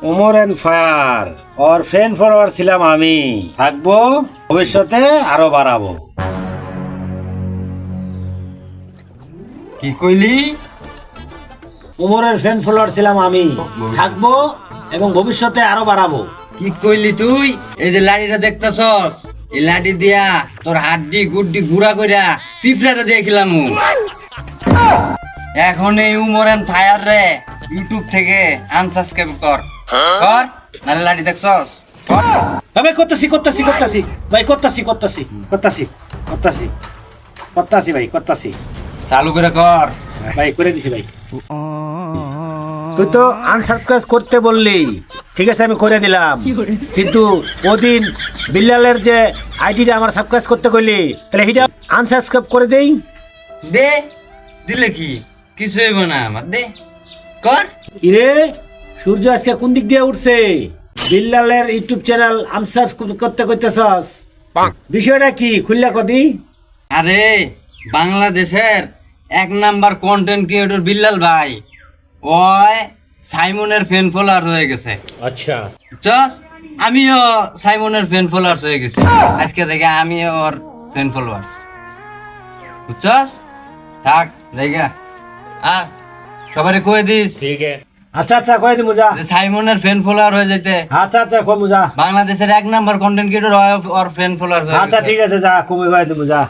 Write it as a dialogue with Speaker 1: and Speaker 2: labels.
Speaker 1: Omar and ফায়ার ওর friend follower ছিলাম আমি, থাকবো, ভবিষ্যতে আরো বাড়াবো।
Speaker 2: কি কইলি?
Speaker 1: ওমরের ফ্রেন্ড ফলোয়ার ছিলাম আমি, থাকবো এবং ভবিষ্যতে আরো বাড়াবো।
Speaker 2: কি কইলি তুই? এই যে লাঠিটা দেখতাছস, এই লাঠি দিয়া তোর হাড্ডি গুড্ডি গুড়া কইরা পিঁপড়াটা দিয়ে খেলাম। এখন এই উমর এন্ড ফায়ার রে ইউটিউব থেকে আনসাবস্ক্রাইব কর কর, নালে লাঠি দেখছস কর।
Speaker 1: ভাই করতেছি করতেছি করতেছি ভাই করতেছি করতেছি করতেছি করতেছি করতেছি ভাই করতেছি
Speaker 2: চালু করে কর।
Speaker 1: ভাই করে দিছি ভাই। তুই তো আনসাবস্ক্রাইব করতে বললি, ঠিক আছে আমি করে দিলাম, কিন্তু ওদিন বিল্লালের যে আইডিটা আমার সাবস্ক্রাইব করতে কইলি, তাহলে এটা আনসাবস্ক্রাইব করে দেই।
Speaker 2: দে, দিলে কি কিছু হইব না আমার, দে কর।
Speaker 1: ইরে সূর্য আজকে কোন দিক দিয়ে উঠছে? বিল্লালের ইউটিউব চ্যানেল আনসাবস্ক্রাইব করতে কইতেছস, বিষয়টা কি খুললা কদি?
Speaker 2: আরে বাংলাদেশের 1 নাম্বার কন্টেন্ট ক্রিয়েটর বিল্লাল ভাই, ওই সাইমনের ফ্যান ফলোয়ার হয়ে গেছে।
Speaker 1: আচ্ছা
Speaker 2: বুঝছস? আমিও সাইমনের ফ্যান ফলোয়ার হয়ে গেছি, আজকে থেকে আমি ওর ফ্যান ফলোয়ার। বুঝছস? থাক জায়গা আর সবারে কয়ে দিস
Speaker 1: ঠিক আছে। আচ্ছা আচ্ছা কই দিমু যা।
Speaker 2: যে সাইমনের ফ্যান ফলোয়ার হয়ে যেতে,
Speaker 1: আচ্ছা আচ্ছা কমু যা।
Speaker 2: বাংলাদেশের 1 নাম্বার কন্টেন্ট ক্রিয়েটর ওর ফ্যান ফলোয়ার হয়ে
Speaker 1: আচ্ছা
Speaker 2: গেছে।
Speaker 1: ঠিক আছে যা, কমে কই দিমু যা।